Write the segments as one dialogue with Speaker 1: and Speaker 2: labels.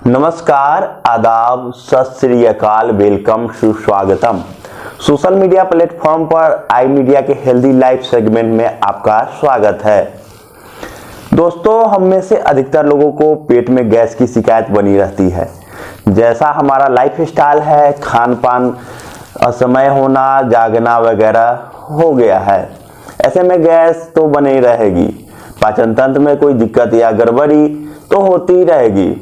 Speaker 1: नमस्कार, आदाब, सत श्री अकाल, वेलकम, सुस्वागतम। सोशल मीडिया प्लेटफॉर्म पर आई मीडिया के हेल्दी लाइफ सेगमेंट में आपका स्वागत है। दोस्तों, हम में से अधिकतर लोगों को पेट में गैस की शिकायत बनी रहती है। जैसा हमारा लाइफ स्टाइल है, खान पान असमय होना, जागना वगैरह हो गया है, ऐसे में गैस तो बनी रहेगी। पाचन तंत्र में कोई दिक्कत या गड़बड़ी तो होती ही रहेगी।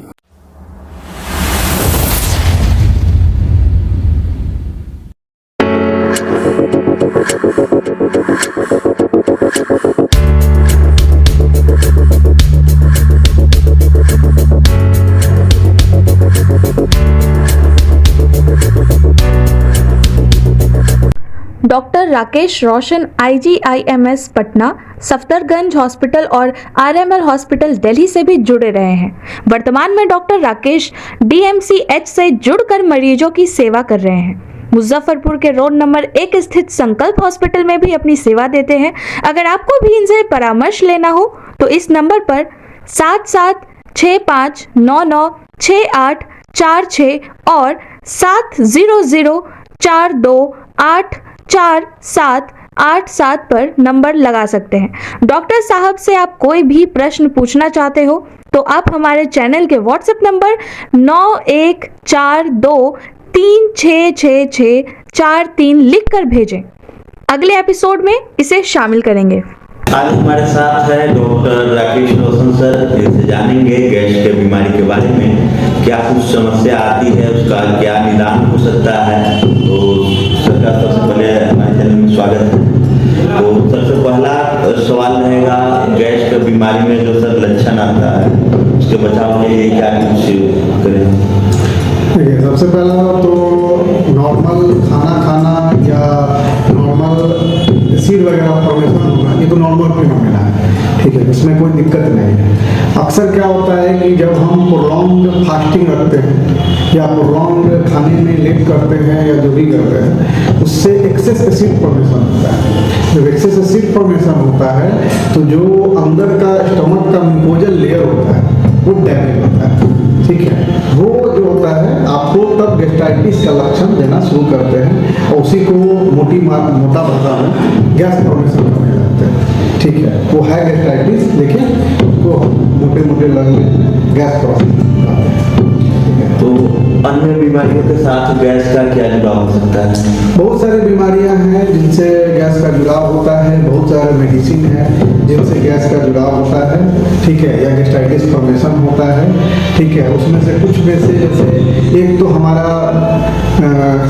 Speaker 2: Doctor Rakesh Roshan IGIMS Patna, Safdarjung hospital और RML हॉस्पिटल दिल्ली से भी जुड़े रहे हैं। वर्तमान में डॉक्टर राकेश DMCH से जुड़कर मरीजों की सेवा कर रहे हैं। मुजफ्फरपुर के रोड नंबर 1 स्थित संकल्प हॉस्पिटल में भी अपनी सेवा देते हैं। अगर आपको भी इनसे परामर्श लेना हो तो इस नंबर पर 7765996846 और 70042848787 पर नंबर लगा सकते हैं। डॉक्टर साहब से आप कोई भी प्रश्न पूछना चाहते हो तो आप हमारे चैनल के व्हाट्सएप नंबर 9142366643 लिखकर भेजें। अगले एपिसोड में इसे शामिल करेंगे।
Speaker 1: आज हमारे साथ है डॉक्टर राकेश रोशन सर। इनसे जानेंगे गैस के बीमारी के बारे में, क्या कुछ समस्या आती है, उसका क्या निदान हो सकता है। तो सर का सबसे पहले हमारे चैनल में स्वागत है। तो सबसे पहला सवाल रहेगा, गैस के बीमारी में जो सर लक्षण आता है उसके बचाव के लिए क्या कुछ करें।
Speaker 3: देखिए, सबसे पहला तो नॉर्मल खाना खाना या नॉर्मल एसिड वगैरह फॉर्मेशन होना, ये तो नॉर्मल फिनोमेना है, ठीक है, इसमें कोई दिक्कत नहीं है। अक्सर क्या होता है कि जब हम प्रोलॉन्ग फास्टिंग रखते हैं या प्रोलॉन्ग खाने में लेट करते हैं या जो भी करते हैं, उससे एक्सेस एसिड फॉर्मेशन होता है। जब एक्सेस एसिड फॉर्मेशन होता है तो जो अंदर का स्टमक का म्यूकोजल लेयर होता है वो डैमेज होता है, ठीक है। वो जो होता है आपको तब गैस्ट्राइटिस का लक्षण देना शुरू करते हैं और उसी को मोटा भाषा में गैस फॉर्मेशन करने लगते हैं, ठीक है। वो है गैस्ट्राइटिस, लेकिन उसको मोटे मोटे लगने गैस फॉर्मेशन करते हैं।
Speaker 1: तो अन्य बीमारियों के साथ गैस का क्या जुड़ाव हो सकता है।
Speaker 3: बहुत सारी बीमारियां हैं जिनसे गैस का जुड़ाव होता है, बहुत सारे मेडिसिन हैं जिनसे गैस का जुड़ाव होता है, ठीक है, या गैस्ट्राइटिस फॉर्मेशन होता है, ठीक है। उसमें से कुछ में से जैसे एक तो हमारा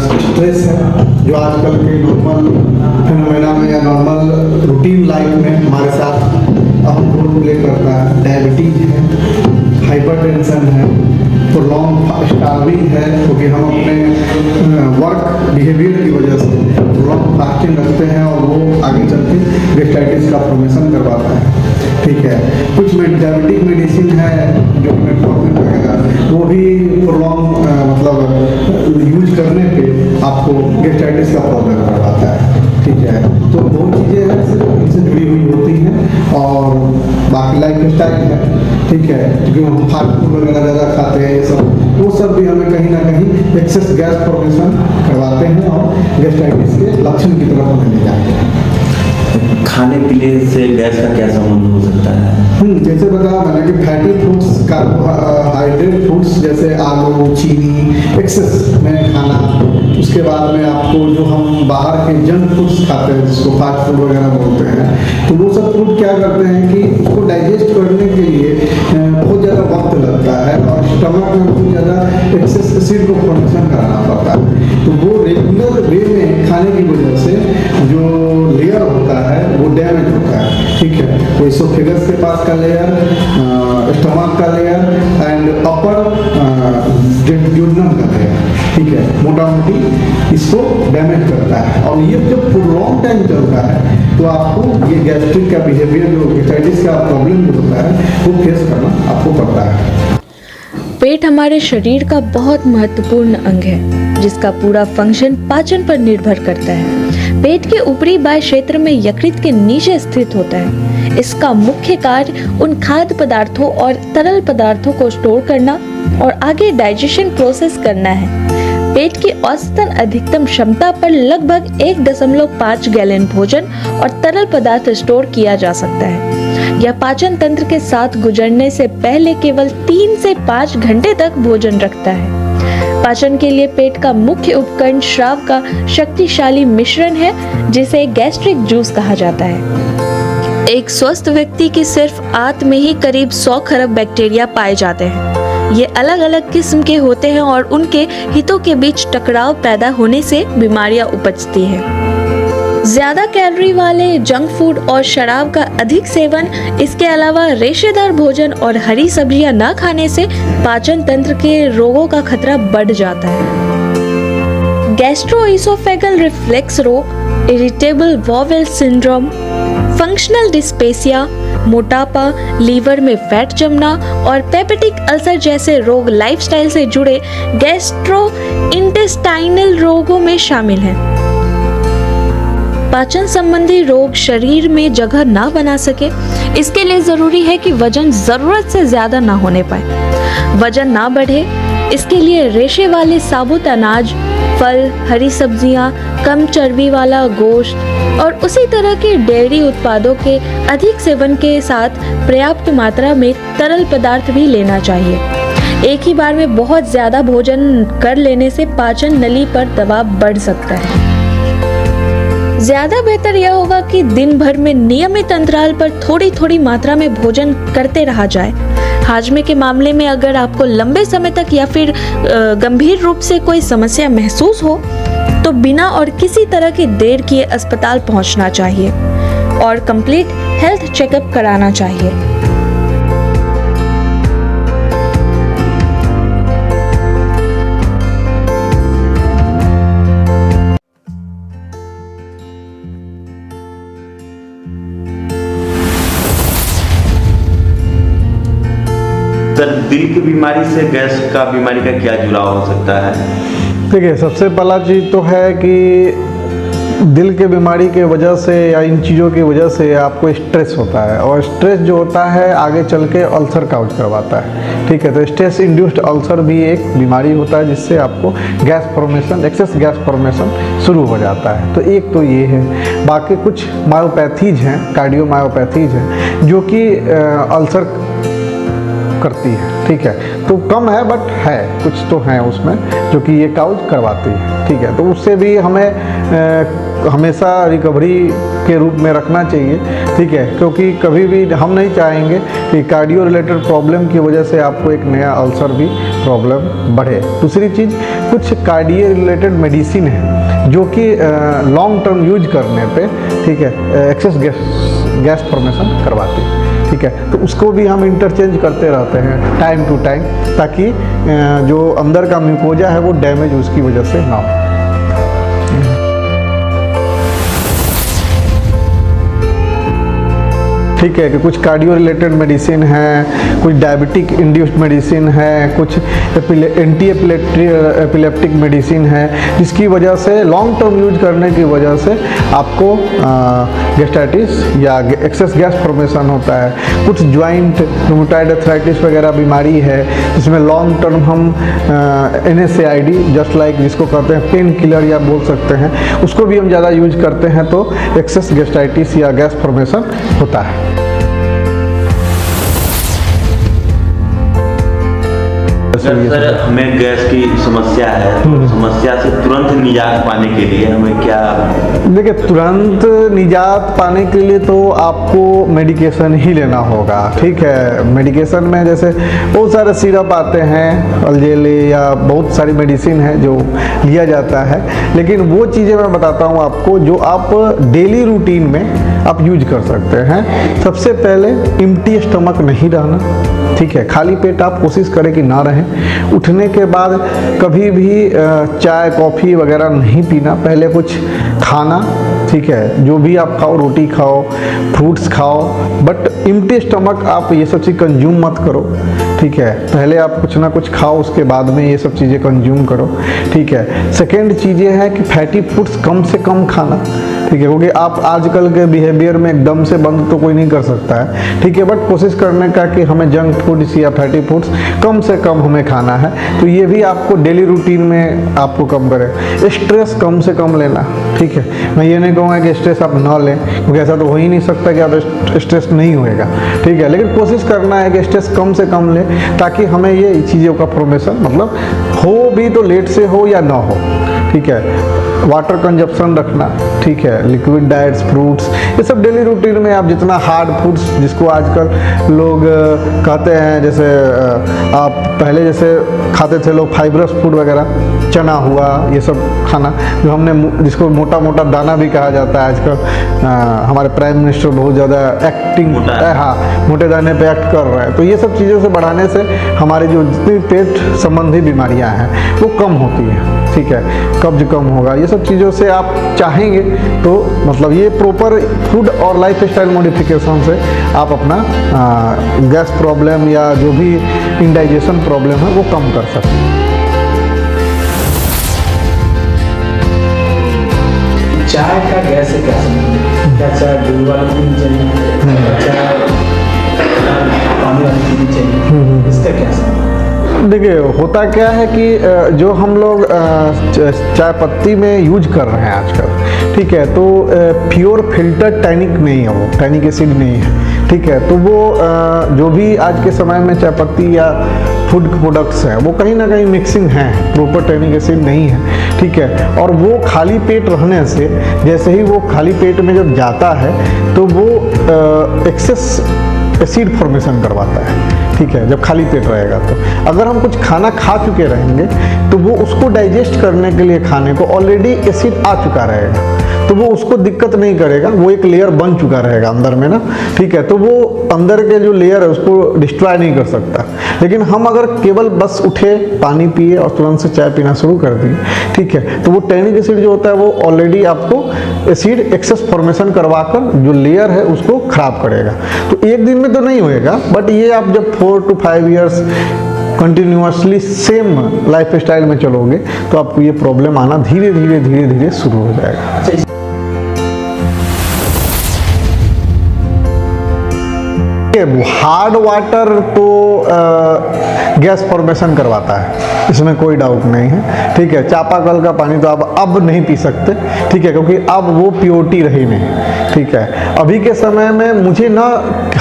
Speaker 3: स्ट्रेस है, जो आजकल के नॉर्मल फिनोमेना में या नॉर्मल रूटीन लाइफ में हमारे साथ अहम रोल प्ले करता है। डायबिटीज है, हाइपरटेंशन है, प्रोलॉन्ग स्टार्विंग है, क्योंकि हम अपने वर्क बिहेवियर की वजह से प्रोलॉन्ग फास्टिंग रखते हैं और वो आगे चल के गैस्ट्राइटिस का फॉर्मेशन करवाता है, ठीक है। कुछ डायबिटिक मेडिसिन है जो मेटफॉर्मिन वगैरह, वो भी प्रोलॉन्ग मतलब यूज करने पे आपको गैस्ट्राइटिस का प्रॉब्लम करवाता है, ठीक है। तो बहुत चीज़ें हैं इनसे जुड़ी हुई होती हैं और बाकी लाइफ स्टाइल है, ठीक है, क्योंकि हम फास्ट फूड वगैरह ज़्यादा खाते हैं, ये सब वो सब भी हमें कहीं ना कहीं एक्सेस गैस फॉर्मेशन करवाते हैं और गैस्ट्राइटिस के लक्षण की तरफ हमें ले जाते हैं।
Speaker 1: खाने पीने से गैस का क्या संबंध हो सकता है।
Speaker 3: जैसे बताया मैंने कि फैटी फूड्स, कार्बोहाइड्रेट फूड्स जैसे आलू, चीनी एक्सेस में खाना, उसके बाद में आपको जो हम बाहर के जंक फूड्स खाते हैं जिसको फास्ट फूड वगैरह बोलते हैं, तो वो सब फूड क्या करते हैं कि उसको डाइजेस्ट करने के लिए बहुत ज़्यादा वक्त लगता है और स्टमक में बहुत ज़्यादा एक्सेस एसिड को फॉर्मेशन कराना पड़ता है। तो वो रेगुलर वे में खाने की वजह से जो लेयर होता है वो डैमेज होता है, ठीक है। तो इसोफेगस के पास का लेयर, स्टमक का लेयर एंड अपर ड्यूडेनम का लेयर, ठीक है, मोटा मोटी इसको डैमेज करता है। और ये जब लॉन्ग टाइम चलता है तो आपको ये गैस्ट्रिक का बिहेवियर, जो गैस्ट्राइटिस का प्रॉब्लम जो होता है वो फेस करना आपको पड़ता है।
Speaker 2: पेट हमारे शरीर का बहुत महत्वपूर्ण अंग है, जिसका पूरा फंक्शन पाचन पर निर्भर करता है। पेट के ऊपरी बाएं क्षेत्र में यकृत के नीचे स्थित होता है। इसका मुख्य कार्य उन खाद्य पदार्थों और तरल पदार्थों को स्टोर करना और आगे डाइजेशन प्रोसेस करना है। पेट की औसतन अधिकतम क्षमता पर लगभग 1.5 गैलन भोजन और तरल पदार्थ स्टोर किया जा सकता है। यह पाचन तंत्र के साथ गुजरने से पहले केवल 3 से 5 घंटे तक भोजन रखता है। पाचन के लिए पेट का मुख्य उपकरण स्राव का शक्तिशाली मिश्रण है, जिसे गैस्ट्रिक जूस कहा जाता है। एक स्वस्थ व्यक्ति की सिर्फ आंत में ही करीब 100 खरब बैक्टीरिया पाए जाते हैं। ये अलग अलग किस्म के होते हैं और उनके हितों के बीच टकराव पैदा होने से बीमारियां उपजती हैं। ज्यादा कैलोरी वाले जंक फूड और शराब का अधिक सेवन, इसके अलावा रेशेदार भोजन और हरी सब्जियां न खाने से पाचन तंत्र के रोगों का खतरा बढ़ जाता है। गैस्ट्रोइसोफेगल रिफ्लेक्स रोग, इरिटेबल बॉवेल सिंड्रोम, फंक्शनल डिस्पेसिया, मोटापा, लीवर में फैट जमना और पेपेटिक अल्सर जैसे रोग लाइफस्टाइल से जुड़े गैस्ट्रोइंटेस्टाइनल रोगों में शामिल हैं। पाचन संबंधी रोग शरीर में जगह ना बना सके, इसके लिए जरूरी है कि वजन जरूरत से ज्यादा ना होने पाए। वजन ना बढ़े, इसके लिए रेशे वाले साबुत अनाज, फल, हरी सब्जियां, कम चर्बी वाला गोश्त और उसी तरह के डेयरी उत्पादों के अधिक सेवन के साथ पर्याप्त मात्रा में तरल पदार्थ भी लेना चाहिए। एक ही बार में बहुत ज्यादा भोजन कर लेने से पाचन नली पर दबाव बढ़ सकता है। ज्यादा बेहतर यह होगा कि दिन भर में नियमित अंतराल पर थोड़ी थोड़ी मात्रा में भोजन करते रहा जाए। हाजमे के मामले में अगर आपको लंबे समय तक या फिर गंभीर रूप से कोई समस्या महसूस हो तो बिना और किसी तरह की देर किए अस्पताल पहुंचना चाहिए और कंप्लीट हेल्थ चेकअप कराना चाहिए।
Speaker 1: सर, दिल की बीमारी से गैस का बीमारी का क्या जुड़ाव हो सकता है?
Speaker 3: देखिए, सबसे पहला चीज़ तो है कि दिल के बीमारी के वजह से या इन चीज़ों की वजह से आपको स्ट्रेस होता है और स्ट्रेस जो होता है आगे चल के अल्सर काउज करवाता है। ठीक है, तो स्ट्रेस इंड्यूस्ड अल्सर भी एक बीमारी होता है जिससे आपको gas formation, excess gas formation शुरू हो जाता है। तो एक तो ये है। बाकी कुछ मायोपैथीज हैं, कार्डियोमायोपैथीज हैं जो कि अल्सर करती है। ठीक है, तो कम है बट है, कुछ तो है उसमें जो कि ये काउज करवाती है। ठीक है, तो उससे भी हमें हमेशा रिकवरी के रूप में रखना चाहिए। ठीक है, क्योंकि कभी भी हम नहीं चाहेंगे कि कार्डियो रिलेटेड प्रॉब्लम की वजह से आपको एक नया अल्सर भी प्रॉब्लम बढ़े। दूसरी चीज़, कुछ कार्डियो रिलेटेड मेडिसिन है जो कि लॉन्ग टर्म यूज करने पे, ठीक है, एक्सेस गैस फॉर्मेशन करवाती है। ठीक है, तो उसको भी हम इंटरचेंज करते रहते हैं टाइम टू टाइम, ताकि जो अंदर का म्यूकोजा है वो डैमेज उसकी वजह से ना हो। ठीक है, कि कुछ कार्डियो रिलेटेड मेडिसिन है, कुछ डायबिटिक इंड्यूस्ड मेडिसिन है, कुछ एंटी एपिलेप्टिक मेडिसिन है, जिसकी वजह से लॉन्ग टर्म यूज करने की वजह से आपको गैस्ट्राइटिस या एक्सेस गैस फॉर्मेशन होता है। कुछ ज्वाइंट रूमेटॉइड आर्थराइटिस वगैरह बीमारी है जिसमें लॉन्ग टर्म हम NSAID जस्ट लाइक जिसको कहते हैं पेन किलर या बोल सकते हैं, उसको भी हम ज़्यादा यूज करते हैं तो एक्सेस गैस्ट्राइटिस या गैस फॉर्मेशन होता है।
Speaker 1: सर, हमें गैस की समस्या है, तो समस्या से तुरंत निजात पाने के लिए हमें क्या?
Speaker 3: देखिए, तुरंत निजात पाने के लिए तो आपको मेडिकेशन ही लेना होगा। ठीक है, मेडिकेशन में जैसे बहुत सारे सिरप आते हैं, अल्जेले या बहुत सारी मेडिसिन है जो लिया जाता है, लेकिन वो चीज़ें मैं बताता हूँ आपको जो आप डेली रूटीन में आप यूज कर सकते हैं। सबसे पहले एम्प्टी स्टमक नहीं रहना। ठीक है, खाली पेट आप कोशिश करें कि ना रहें। उठने के बाद कभी भी चाय कॉफ़ी वगैरह नहीं पीना, पहले कुछ खाना। ठीक है, जो भी आप खाओ, रोटी खाओ, फ्रूट्स खाओ, बट एम्प्टी स्टमक आप ये सब चीज़ कंज्यूम मत करो। ठीक है, पहले आप कुछ ना कुछ खाओ, उसके बाद में ये सब चीज़ें कंज्यूम करो, ठीक है। सेकेंड चीज़ ये है कि फैटी फूड्स कम से कम खाना, ठीक है, क्योंकि आप आजकल के बिहेवियर में एकदम से बंद तो कोई नहीं कर सकता है, ठीक है, बट कोशिश करने का कि हमें जंक फूड्स या फैटी फूड्स कम से कम हमें खाना है। तो ये भी आपको डेली रूटीन में आपको कम करे। स्ट्रेस कम से कम लेना, ठीक है, मैं ये नहीं कहूँगा कि स्ट्रेस आप ना लें, क्योंकि ऐसा तो हो ही नहीं सकता कि आप स्ट्रेस नहीं होएगा, ठीक है, लेकिन कोशिश करना है कि स्ट्रेस कम से कम लें, ताकि हमें ये चीज़ों का प्रोमेशन मतलब हो भी तो लेट से हो या ना हो, ठीक है। वाटर कंजप्शन रखना, ठीक है, लिक्विड डाइट्स, फ्रूट्स, ये सब डेली रूटीन में आप जितना हार्ड फूड्स जिसको आजकल लोग कहते हैं, जैसे आप पहले जैसे खाते थे लोग फाइब्रस फूड वगैरह, चना हुआ, ये सब खाना जो हमने जिसको मोटा मोटा दाना भी कहा जाता है आजकल, हमारे प्राइम मिनिस्टर बहुत ज़्यादा एक्टिंग, हाँ, मोटे दाने पे एक्ट कर रहा है। तो ये सब चीज़ों से बढ़ाने से हमारी जो जितनी पेट संबंधी बीमारियां हैं वो कम होती हैं, ठीक है, कब्ज कम होगा। ये सब चीज़ों से आप चाहेंगे तो मतलब ये प्रॉपर फूड और लाइफ स्टाइल मॉडिफिकेशन से आप अपना गैस प्रॉब्लम या जो भी इंडाइजेशन प्रॉब्लम है वो कम कर सकते हैं।
Speaker 4: चाय का गैस से क्या संबंध है? क्या चाय दूध वाली पीनी चाहिए, चाय पानी वाली पीनी चाहिए, इसका क्या संबंध?
Speaker 3: देखिए, होता क्या है कि जो हम लोग चाय पत्ती में यूज कर रहे हैं आजकल, ठीक है, तो प्योर फिल्टर टैनिक नहीं है, वो टैनिक एसिड नहीं है, ठीक है, तो वो जो भी आज के समय में चाय पत्ती या फूड प्रोडक्ट्स हैं वो कहीं ना कहीं मिक्सिंग है, प्रॉपर टैनिक एसिड नहीं है, ठीक है, और वो खाली पेट रहने से जैसे ही वो खाली पेट में जब जाता है तो वो एक्सेस एसिड फॉर्मेशन करवाता है, ठीक है, जब खाली पेट रहेगा। तो अगर हम कुछ खाना खा चुके रहेंगे तो वो उसको डाइजेस्ट करने के लिए खाने को ऑलरेडी एसिड आ चुका रहेगा, तो वो उसको दिक्कत नहीं करेगा, वो एक लेयर बन चुका रहेगा अंदर में ना, ठीक है, तो वो अंदर के जो लेयर है उसको डिस्ट्रॉय नहीं कर सकता। लेकिन हम अगर केवल बस उठे, पानी पिए और तुरंत से चाय पीना शुरू कर दिए, ठीक है, तो वो टैनिक एसिड जो होता है वो ऑलरेडी आपको एसिड एक्सेस फॉर्मेशन करवाकर जो लेयर है उसको खराब करेगा। तो एक दिन में तो नहीं होएगा, बट ये आप जब 4 to 5 years continuously same life style में चलोगे तो आपको ये प्रॉब्लम आना धीरे धीरे धीरे धीरे शुरू हो जाएगा। हार्ड वाटर तो गैस फॉर्मेशन करवाता है, इसमें कोई डाउट नहीं है, ठीक है। चापाकल का पानी तो आप अब नहीं पी सकते, ठीक है, क्योंकि अब वो प्योरिटी रही नहीं, ठीक है। अभी के समय में मुझे ना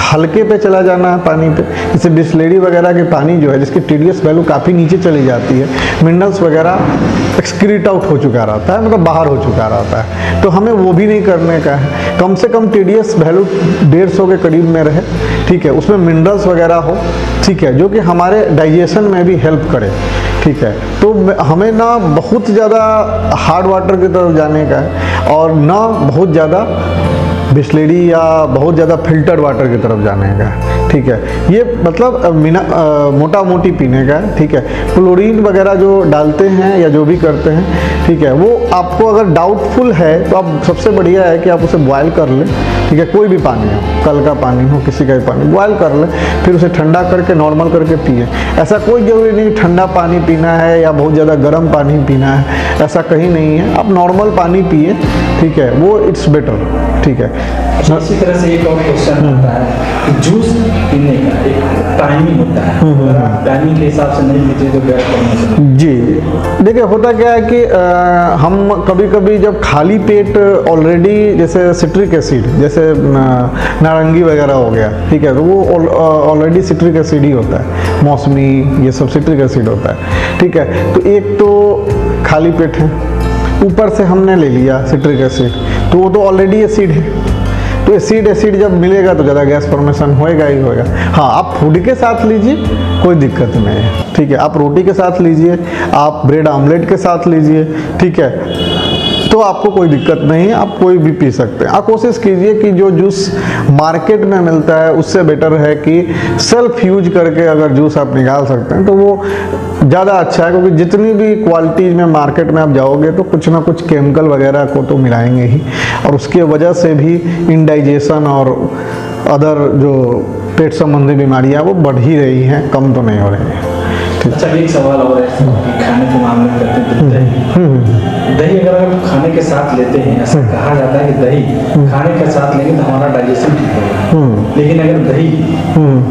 Speaker 3: हल्के पे चला जाना है पानी पे, जैसे बिस्लेरी वगैरह के पानी जो है जिसकी TDS वैल्यू काफ़ी नीचे चली जाती है, मिनरल्स वगैरह एक्सक्रीट आउट हो चुका रहता है, मतलब बाहर हो चुका रहता है, तो हमें वो भी नहीं करने का है। कम से कम TDS वैल्यू 150 के करीब में रहे, ठीक है, उसमें मिनरल्स वगैरह हो, ठीक है, जो कि हमारे डाइजेशन में भी हेल्प करे, ठीक है। तो हमें ना बहुत ज़्यादा हार्ड वाटर की तरफ जाने का है और ना बहुत ज़्यादा बिस्लेरी या बहुत ज़्यादा फिल्टर्ड वाटर की तरफ जाने का है, ठीक है। ये मतलब मोटा मोटी पीने का है, ठीक है। क्लोरीन वगैरह जो डालते हैं या जो भी करते हैं, ठीक है, वो आपको अगर डाउटफुल है तो आप सबसे बढ़िया है कि आप उसे बॉयल कर लें, ठीक है, कोई भी पानी हो, कल का पानी हो, किसी का भी पानी बॉयल कर लें, फिर उसे ठंडा करके नॉर्मल करके पिए। ऐसा कोई ज़रूरी नहीं ठंडा पानी पीना है या बहुत ज़्यादा गर्म पानी पीना है, ऐसा कहीं नहीं है, आप नॉर्मल पानी पिए, ठीक है, वो इट्स बेटर, ठीक है।
Speaker 4: इसी तरह से एक और क्वेश्चन आता है कि जूस पीने का एक टाइमिंग होता है, अगर आप टाइमिंग के हिसाब से नहीं पीते तो गैस फॉर्मेशन।
Speaker 3: जी, देखिए होता क्या है कि हम कभी कभी जब खाली पेट ऑलरेडी जैसे सिट्रिक एसिड जैसे नारंगी वगैरह हो गया, ठीक है, तो वो ऑलरेडी सिट्रिक एसिड ही होता है, मौसमी ये सब सिट्रिक एसिड होता है, ठीक है। तो एक तो खाली पेट है, ऊपर से हमने ले लिया सिट्रिक एसिड, तो वो तो ऑलरेडी एसिड है, तो एसिड जब मिलेगा तो ज़्यादा गैस फॉर्मेशन होएगा ही होएगा। हाँ, आप फूड के साथ लीजिए, कोई दिक्कत नहीं है, ठीक है, आप रोटी के साथ लीजिए, आप ब्रेड आमलेट के साथ लीजिए, ठीक है, तो आपको कोई दिक्कत नहीं है, आप कोई भी पी सकते हैं। आप कोशिश कीजिए कि जो जूस मार्केट में मिलता है उससे बेटर है कि सेल्फ यूज करके अगर जूस आप निकाल सकते हैं तो वो ज़्यादा अच्छा है, क्योंकि जितनी भी क्वालिटीज़ में मार्केट में आप जाओगे तो कुछ ना कुछ केमिकल वगैरह को तो मिलाएंगे ही, और उसके वजह से भी इंडाइजेशन और अदर जो पेट संबंधी बीमारियां वो बढ़ ही रही हैं, कम तो नहीं हो रही हैं।
Speaker 4: अच्छा, एक सवाल और है कि खाने के मामले में करते हैं तो दही, दही अगर हम खाने के साथ लेते हैं, ऐसा कहा जाता है कि दही खाने के साथ लेंगे तो हमारा डाइजेशन ठीक होगा, लेकिन अगर दही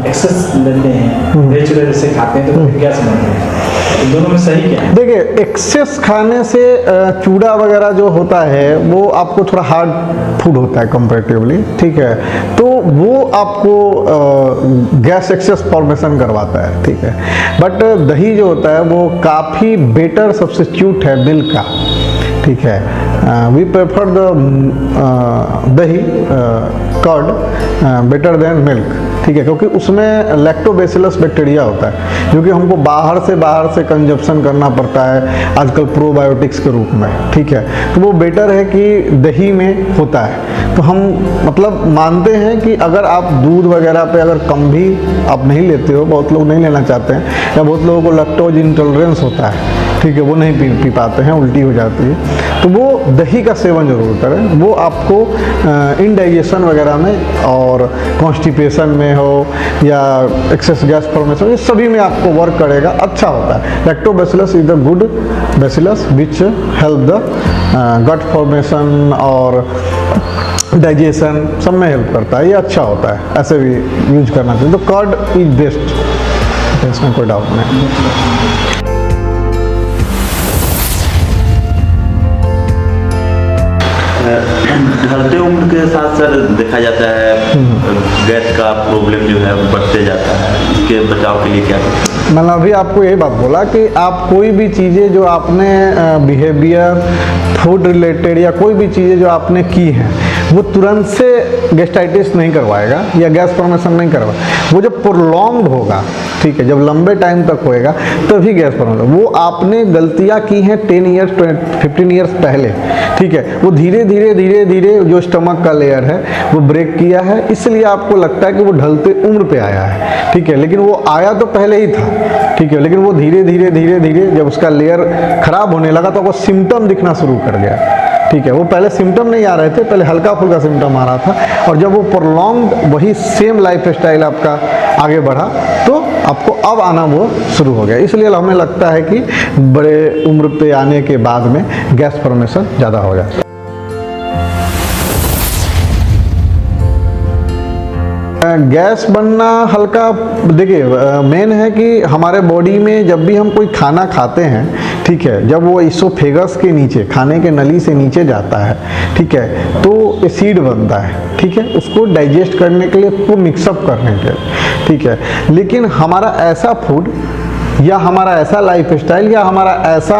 Speaker 4: एक्सेस लेते हैं, नेचुरल से खाते हैं तो क्या समझते हैं, तो दोनों में सही क्या है?
Speaker 3: देखिए, एक्सेस खाने से चूड़ा वगैरह जो होता है वो आपको थोड़ा हार्ड फूड होता है कंपैरेटिवली, ठीक है, तो वो आपको गैस एक्सेस फॉर्मेशन करवाता है, ठीक है। बट दही जो होता है वो काफ़ी बेटर सब्स्टिट्यूट है मिल्क का, ठीक है। वी प्रेफर द दही कर्ड बेटर देन मिल्क, ठीक है, क्योंकि उसमें लैक्टोबैसिलस बैक्टीरिया होता है जो कि हमको बाहर से कंजप्शन करना पड़ता है आजकल प्रोबायोटिक्स के रूप में, ठीक है। तो वो बेटर है कि दही में होता है। तो हम मतलब मानते हैं कि अगर आप दूध वगैरह पे अगर कम भी आप नहीं लेते हो, बहुत लोग नहीं लेना चाहते हैं, या बहुत लोगों को लैक्टोज इंटॉलरेंस होता है, ठीक है, वो नहीं पी पाते हैं, उल्टी हो जाती है, तो वो दही का सेवन जरूर करें। वो आपको इनडाइजेशन वगैरह में और कॉन्स्टिपेशन में हो या एक्सेस गैस फॉर्मेशन, ये सभी में आपको वर्क करेगा, अच्छा होता है। Lactobacillus is the good bacillus which help the gut formation और डाइजेशन, सब में हेल्प करता है, ये अच्छा होता है, ऐसे भी यूज करना चाहिए। तो कर्ड इज बेस्ट, इसमें कोई डाउट नहीं।
Speaker 1: ढलते उम्र के साथ सर देखा जाता है गैस का प्रॉब्लम जो है बढ़ते जाता है, इसके बचाव के लिए क्या करें?
Speaker 3: मैंने अभी आपको यही बात बोला कि आप कोई भी चीज़ें जो आपने बिहेवियर, फूड रिलेटेड या कोई भी चीज़ें जो आपने की हैं वो तुरंत से गैस्ट्राइटिस नहीं करवाएगा या गैस फॉर्मेशन नहीं करवाएगा। वो जब प्रोलॉन्ग्ड होगा, ठीक है, जब लंबे टाइम तक होएगा तभी गैस फॉर्मेशन। वो आपने गलतियाँ की हैं 10 ईयर्स 15 ईयर्स पहले, ठीक है, वो धीरे धीरे जो स्टमक का लेयर है वो ब्रेक किया है, इसलिए आपको लगता है कि वो ढलते उम्र पे आया है, ठीक है, लेकिन वो आया तो पहले ही था, ठीक है, लेकिन वो धीरे धीरे जब उसका लेयर खराब होने लगा तो वो सिम्टम दिखना शुरू कर गया, ठीक है। वो पहले सिम्टम नहीं आ रहे थे, पहले हल्का फुल्का सिम्टम आ रहा था, और जब वो प्रोलॉन्ग्ड वही सेम लाइफ स्टाइल आपका आगे बढ़ा तो आपको अब आना वो शुरू हो गया। इसलिए हमें लगता है कि बड़े उम्र पे आने के बाद में गैस फॉर्मेशन ज़्यादा हो जाता है। गैस बनना हल्का, देखिए मेन है कि हमारे बॉडी में जब भी हम कोई खाना खाते हैं, ठीक है, जब वो इसोफेगस के नीचे, खाने के नली से नीचे जाता है, ठीक है, तो एसिड बनता है, ठीक है, उसको डाइजेस्ट करने के लिए, उसको मिक्सअप करने के लिए, ठीक है। लेकिन हमारा ऐसा फूड या हमारा ऐसा लाइफ स्टाइल या हमारा ऐसा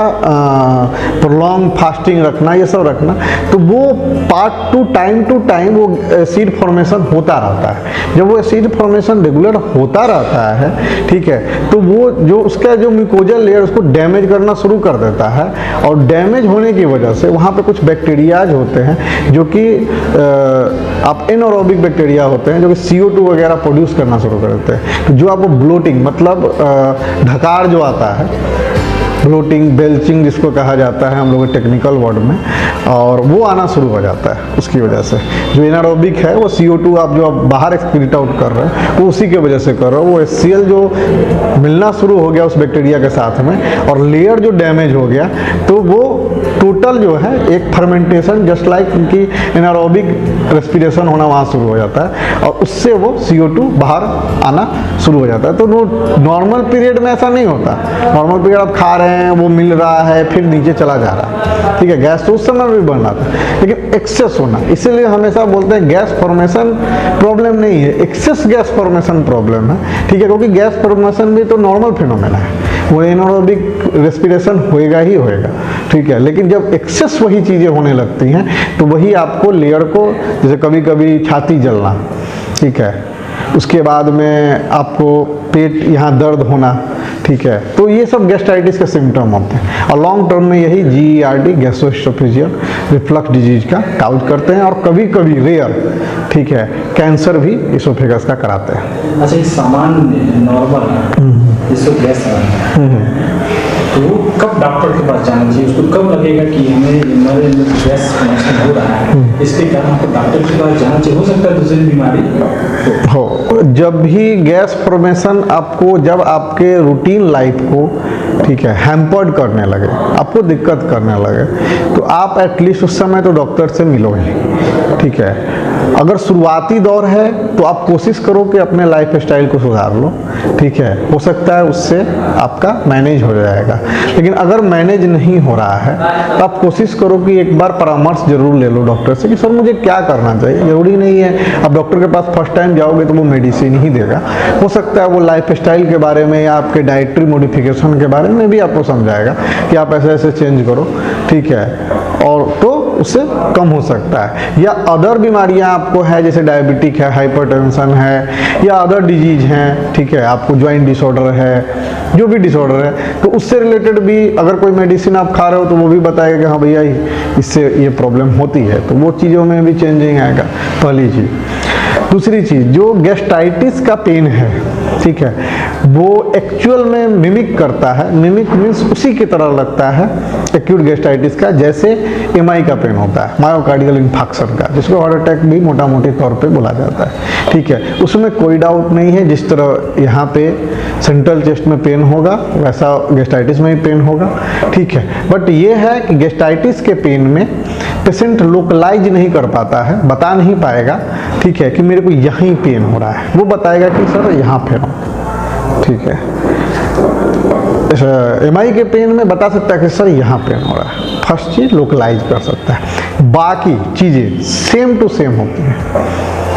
Speaker 3: प्रोलॉन्ग फास्टिंग रखना, ये सब रखना, तो वो टू टाइम वो एसिड फॉर्मेशन होता रहता है। जब वो एसिड फॉर्मेशन रेगुलर होता रहता है, ठीक है, तो वो जो उसका जो म्यूकोजल लेयर उसको डैमेज करना शुरू कर देता है, और डैमेज होने की वजह से वहाँ पे कुछ बैक्टीरियाज होते हैं जो कि आप एनारोबिक बैक्टीरिया होते हैं जो कि CO2 वगैरह प्रोड्यूस करना शुरू कर देते हैं, तो जो आपको ब्लोटिंग मतलब ढकार जो आता है, ब्लोटिंग, बेल्चिंग जिसको कहा जाता है हम लोग टेक्निकल वर्ड में, और वो आना शुरू हो जाता है। उसकी वजह से जो एनारोबिक है वो CO2 आप जो आप बाहर एक्सक्रीट आउट कर रहे हैं वो उसी के वजह से कर रहे हो, वो HCl जो मिलना शुरू हो गया उस बैक्टीरिया के साथ में, और लेयर जो डैमेज हो गया, तो वो टोटल जो है एक फर्मेंटेशन जस्ट लाइक उनकी एनारोबिक रेस्पिरेशन होना वहाँ शुरू हो जाता है, और उससे वो CO2 बाहर आना शुरू हो जाता है। तो नॉर्मल पीरियड में ऐसा नहीं होता। नॉर्मल पीरियड आप खा रहे हैं, वो मिल रहा है, फिर नीचे चला जा रहा है, ठीक है, गैस तो उस समय भी बन रहा था, लेकिन एक्सेस होना, इसीलिए हमेशा बोलते हैं गैस फॉर्मेशन प्रॉब्लम नहीं है, एक्सेस गैस फॉर्मेशन प्रॉब्लम है, ठीक है, क्योंकि गैस फॉर्मेशन भी तो नॉर्मल फिनोमेना है, वो एनारोबिक रेस्पिरेशन होएगा ही होएगा, ठीक है, लेकिन जब एक्सेस वही चीज़ें होने लगती हैं तो वही आपको लेयर को, जैसे कभी कभी छाती जलना, ठीक है, उसके बाद में आपको पेट यहाँ दर्द होना, ठीक है, तो ये सब गैस्ट्राइटिस के सिम्टम होते हैं, और लॉन्ग टर्म में यही GERD गैस्ट्रोएसोफेजियल रिफ्लक्स डिजीज का काउज करते हैं, और कभी कभी रेयर, ठीक है, कैंसर भी इसोफेगस का कराते हैं।
Speaker 4: अच्छा, ये सामान्य नॉर्मल जिसको गैस तो वो कब डॉक्टर के पास जाना चाहिए? उसको कब लगेगा कि हमें हमारे अंदर गैस फॉर्मेशन हो रहा है, इसके कारण हमको डॉक्टर के पास जाना चाहिए? हो सकता है दूसरी बीमारी
Speaker 3: हो। जब भी गैस फॉर्मेशन आपको, जब आपके रूटीन लाइफ को, ठीक है, हैम्पर्ड करने लगे, आपको दिक्कत करने लगे, तो आप एटलीस्ट उस समय तो डॉक्टर से मिलो ही, ठीक है। अगर शुरुआती दौर है तो आप कोशिश करो कि अपने लाइफ स्टाइल को सुधार लो, ठीक है, हो सकता है उससे आपका मैनेज हो जाएगा। लेकिन अगर मैनेज नहीं हो रहा है तो आप कोशिश करो कि एक बार परामर्श जरूर ले लो डॉक्टर से कि सर मुझे क्या करना चाहिए। जरूरी नहीं है आप डॉक्टर के पास फर्स्ट टाइम जाओगे तो वो मेडिसिन ही देगा, हो सकता है वो लाइफ स्टाइल के बारे में या आपके डाइटरी मॉडिफिकेशन के बारे में भी आपको समझाएगा कि आप ऐसे ऐसे चेंज करो, ठीक है, और तो उससे कम हो सकता है। या अदर बीमारियां आपको है, जैसे डायबिटिक है, हाइपरटेंशन है, या अदर डिजीज हैं, ठीक है, आपको ज्वाइंट डिसऑर्डर है, जो भी डिसऑर्डर है, तो उससे रिलेटेड भी अगर कोई मेडिसिन आप खा रहे हो तो वो भी बताएगा कि हाँ भैया इससे ये प्रॉब्लम होती है, तो वो चीज़ों में भी चेंजिंग आएगा, पहली चीज़। दूसरी चीज़, जो गैस्ट्राइटिस का पेन है, ठीक है, वो एक्चुअल में मिमिक करता है। मिमिक मीन्स उसी की तरह लगता है एक्यूट गैस्ट्राइटिस का, जैसे एमआई का पेन होता है, मायोकार्डियल इंफार्क्शन का, जिसको हार्ट अटैक भी मोटा मोटी तौर पे बोला जाता है, ठीक है। उसमें कोई डाउट नहीं है, जिस तरह यहाँ पे सेंट्रल चेस्ट में पेन होगा वैसा गैस्ट्राइटिस में भी पेन होगा, ठीक है। बट ये है कि गैस्ट्राइटिस के पेन में पेशेंट लोकलाइज नहीं कर पाता है, बता नहीं पाएगा, ठीक है, कि मेरे को यहीं पेन हो रहा है, वो बताएगा कि सर यहाँ पेन हो, ठीक है। एमआई के पेन में बता सकता है कि सर यहाँ पेन हो रहा है, फर्स्ट चीज लोकलाइज कर सकता है, बाकी चीजें सेम टू सेम होती हैं,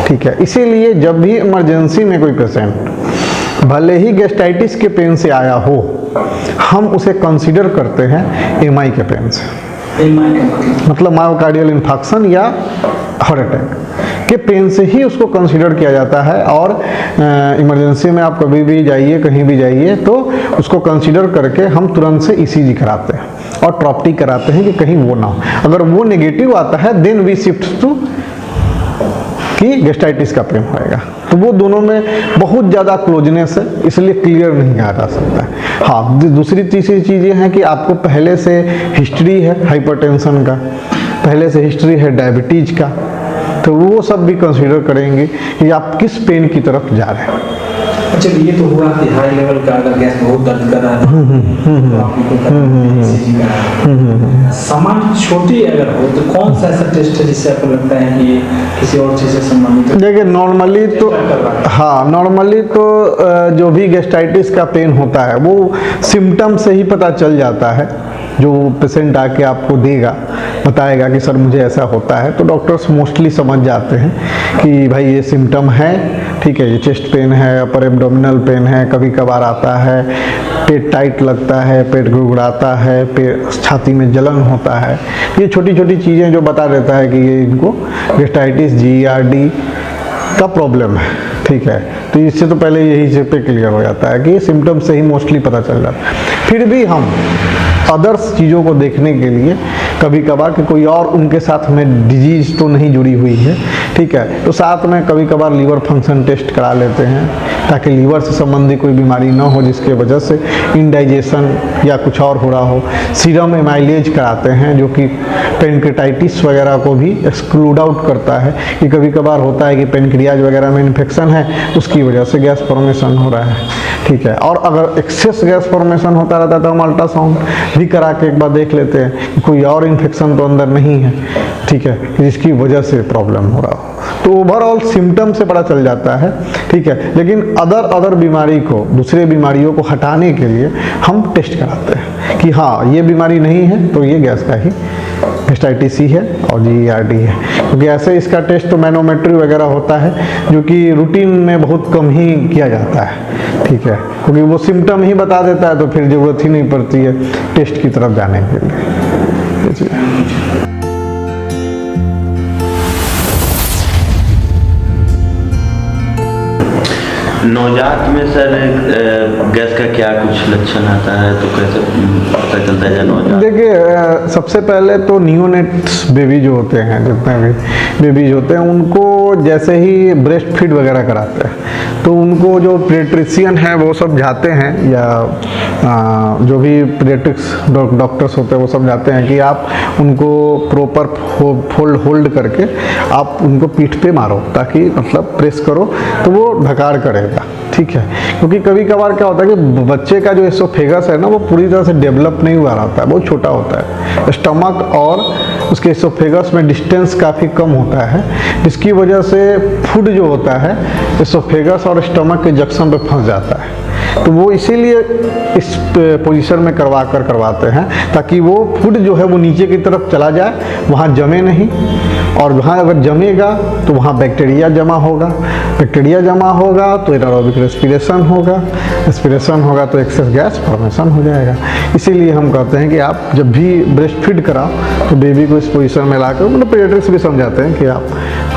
Speaker 3: ठीक है। इसीलिए जब भी इमरजेंसी में कोई पेशेंट भले ही गैस्ट्राइटिस के पेन से आया हो, हम उसे कंसीडर करते हैं एमआई के पेन से, मतलब मायोकार्डियल इंफार्क्शन या हार्ट अटैक के पेन से ही उसको कंसीडर किया जाता है। और इमरजेंसी में आप कभी भी जाइए, कहीं भी जाइए, तो उसको कंसीडर करके हम तुरंत से ईसीजी कराते हैं और ट्रॉप्टी कराते हैं कि कहीं वो ना हो। अगर वो नेगेटिव आता है देन वी शिफ्ट टू कि गैस्ट्राइटिस का पेन होएगा। तो वो दोनों में बहुत ज़्यादा क्लोजनेस है, इसलिए क्लियर नहीं कहा जा सकता है। हाँ, दूसरी तीसरी चीज़ें हैं कि आपको पहले से हिस्ट्री है हाइपरटेंशन का, पहले से हिस्ट्री है डायबिटीज का, तो वो सब भी कंसीडर करेंगे कि आप किस पेन की तरफ जा रहे हैं।
Speaker 4: अच्छा, ये तो हुआ कि हाई लेवल का अगर गैस बहुत दर्द कर रहा है तो आपको ईसीजी कराना। सामान्य छोटी अगर हो तो कौन सा ऐसा टेस्ट है जिससे आपको लगता है कि किसी और चीज़ से संबंधित है?
Speaker 3: देखिए नॉर्मली तो हाँ, नॉर्मली तो जो भी गैस्ट्राइटिस का पेन होता है वो सिम्टम से ही पता चल जाता है। जो पेशेंट आके आपको देगा, बताएगा कि सर मुझे ऐसा होता है, तो डॉक्टर्स मोस्टली समझ जाते हैं कि भाई ये सिम्टम है, ठीक है, ये चेस्ट पेन है, अपर एब्डोमिनल पेन है, कभी कभार आता है, पेट टाइट लगता है, पेट गुड़गुड़ाता है, पेट छाती में जलन होता है, ये छोटी छोटी चीज़ें जो बता देता है कि ये इनको गैस्ट्राइटिस GERD का प्रॉब्लम है, ठीक है। तो इससे तो पहले यही से पे क्लियर हो जाता है कि ये सिम्टम से ही मोस्टली पता चल जाता है। फिर भी हम अदर्स चीज़ों को देखने के लिए कभी कभार कि कोई और उनके साथ में डिजीज तो नहीं जुड़ी हुई है, ठीक है, तो साथ में कभी कभार लीवर फंक्शन टेस्ट करा लेते हैं ताकि लीवर से संबंधित कोई बीमारी ना हो जिसके वजह से इंडाइजेशन या कुछ और हो रहा हो। सीरम एमाइलेज कराते हैं जो कि पेनक्रेटाइटिस वगैरह को भी एक्सक्लूड आउट करता है कि कभी कभार होता है कि पेनक्रियाज वगैरह में इन्फेक्शन है, उसकी वजह से गैस फॉर्मेशन हो रहा है, ठीक है। और अगर एक्सेस गैस फॉर्मेशन होता रहता है तो हम अल्ट्रासाउंड भी करा के एक बार देख लेते हैं कि कोई और इन्फेक्शन तो अंदर नहीं है, ठीक है, जिसकी वजह से प्रॉब्लम हो रहा हो। तो ओवरऑल सिम्टम से पता चल जाता है, ठीक है। लेकिन अदर बीमारी को, दूसरे बीमारियों को हटाने के लिए हम टेस्ट कराते हैं कि हाँ ये बीमारी नहीं है तो ये गैस का ही गैस्ट्राइटिस ही है और GERD है, क्योंकि ऐसे इसका टेस्ट तो मैनोमेट्री वगैरह होता है जो कि रूटीन में बहुत कम ही किया जाता है, ठीक है, क्योंकि वो सिम्टम ही बता देता है तो फिर ज़रूरत ही नहीं पड़ती है टेस्ट की तरफ जाने के लिए।
Speaker 1: नवजात में सर गैस का क्या कुछ लक्षण आता है, तो कैसे पता चलता है नवजात?
Speaker 3: देखिए सबसे पहले तो नियोनेट्स बेबी जो होते हैं, जितने भी बेबीज होते हैं, उनको जैसे ही ब्रेस्ट फीड वगैरह कराते हैं तो उनको जो पीडियाट्रिशियन है वो सब जाते हैं, या जो भी पीडियाट्रिक्स डॉक्टर्स होते हैं वो सब जाते हैं कि आप उनको प्रॉपर होल्ड करके आप उनको पीठ पे मारो, ताकि मतलब प्रेस करो तो वो ढकार करेगा, ठीक है। क्योंकि कभी कभार क्या होता है कि बच्चे का जो एसोफेगस है ना वो पूरी तरह से डेवलप नहीं हुआ रहता है, बहुत छोटा होता है। स्टमक और उसके एसोफेगस में डिस्टेंस काफ़ी कम होता है, जिसकी वजह से फूड जो होता है एसोफेगस और स्टमक के जंक्शन पे फंस जाता है। तो वो इसीलिए इस पोजीशन में करवाते हैं, ताकि वो फूड जो है वो नीचे की तरफ चला जाए, वहाँ जमे नहीं, और वहाँ अगर जमेगा तो वहाँ बैक्टीरिया जमा होगा, बैक्टीरिया जमा होगा तो एनारोबिक रेस्पिरेशन होगा तो एक्सेस गैस फॉर्मेशन हो जाएगा। इसीलिए हम कहते हैं कि आप जब भी ब्रेस्ट फीड कराओ तो बेबी को इस पोजीशन में लाकर, मतलब पीडियाट्रिक्स भी समझाते हैं कि आप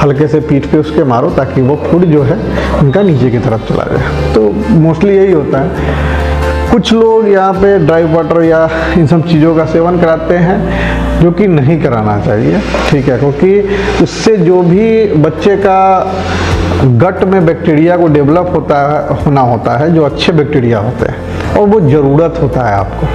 Speaker 3: हल्के से पीठ पे उसके मारो ताकि वो फूड जो है उनका नीचे की तरफ चला जाए। तो मोस्टली यही होता है। कुछ लोग यहाँ पे ड्राई वाटर या इन सब चीज़ों का सेवन कराते हैं, जो कि नहीं कराना चाहिए, ठीक है। क्योंकि उससे जो भी बच्चे का गट में बैक्टीरिया को डेवलप होना होता है, जो अच्छे बैक्टीरिया होते हैं, और वो ज़रूरत होता है आपको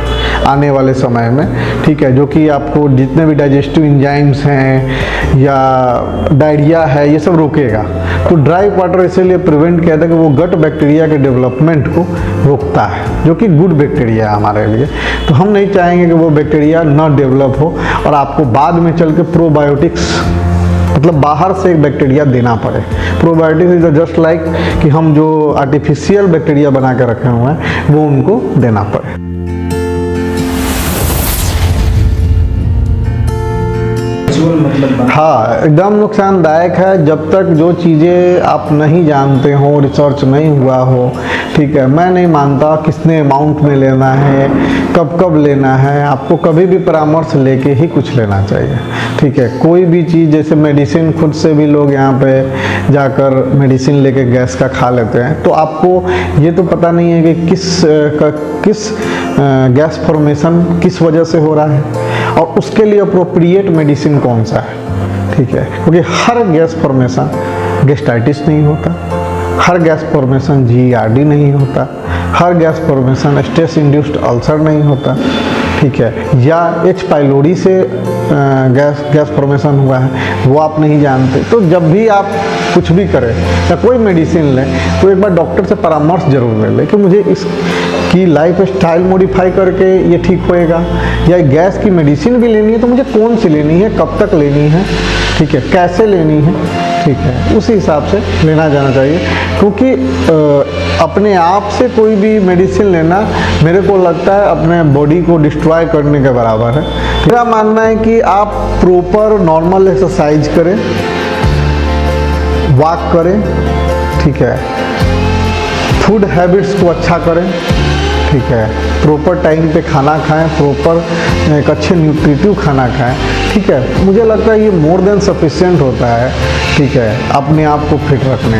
Speaker 3: आने वाले समय में, ठीक है, जो कि आपको जितने भी डाइजेस्टिव एंजाइम्स हैं या डायरिया है ये सब रोकेगा। तो ड्राई वाटर इसीलिए प्रिवेंट किया था कि वो गट बैक्टीरिया के डेवलपमेंट को रोकता है, जो कि गुड बैक्टीरिया है हमारे लिए। तो हम नहीं चाहेंगे कि वो बैक्टीरिया ना डेवलप हो और आपको बाद में चल के प्रोबायोटिक्स, मतलब बाहर से एक बैक्टीरिया देना पड़े। प्रोबायोटिक्स इज जस्ट लाइक कि हम जो आर्टिफिशियल बैक्टीरिया बना के रखे हुए हैं वो उनको देना पड़े। हाँ, एकदम नुकसानदायक है जब तक जो चीज़ें आप नहीं जानते हो, रिसर्च नहीं हुआ हो, ठीक है। मैं नहीं मानता कितने अमाउंट में लेना है, कब कब लेना है, आपको कभी भी परामर्श लेके ही कुछ लेना चाहिए, ठीक है। कोई भी चीज़, जैसे मेडिसिन, खुद से भी लोग यहाँ पे जाकर मेडिसिन लेके गैस का खा लेते हैं, तो आपको ये तो पता नहीं है कि किस गैस फॉर्मेशन किस वजह से हो रहा है और उसके लिए अप्रोप्रिएट मेडिसिन कौन सा है, ठीक है। क्योंकि हर गैस फॉर्मेशन गैस्ट्राइटिस नहीं होता, हर गैस फॉर्मेशन GERD नहीं होता, हर gas formation stress induced ulcer नहीं होता, ठीक है, या H. पाइलोरी से गैस फॉर्मेशन हुआ है, वो आप नहीं जानते। तो जब भी आप कुछ भी करें या कोई मेडिसिन लें तो एक बार डॉक्टर से परामर्श जरूर ले लें कि मुझे इसकी लाइफ स्टाइल मॉडिफाई करके ये ठीक होएगा, या गैस की मेडिसिन भी लेनी है तो मुझे कौन सी लेनी है, कब तक लेनी है, ठीक है, कैसे लेनी है, ठीक है, उसी हिसाब से लेना जाना चाहिए। क्योंकि अपने आप से कोई भी मेडिसिन लेना मेरे को लगता है अपने बॉडी को डिस्ट्रॉय करने के बराबर है। मेरा मानना है कि आप प्रॉपर नॉर्मल एक्सरसाइज करें, वॉक करें, ठीक है, फूड हैबिट्स को अच्छा करें, ठीक है, प्रॉपर टाइम पे खाना खाएं, प्रॉपर एक अच्छे न्यूट्रिटिव खाना खाएं, ठीक है। मुझे लगता है ये मोर देन सफिशिएंट होता है, ठीक है, अपने आप को फिट रखने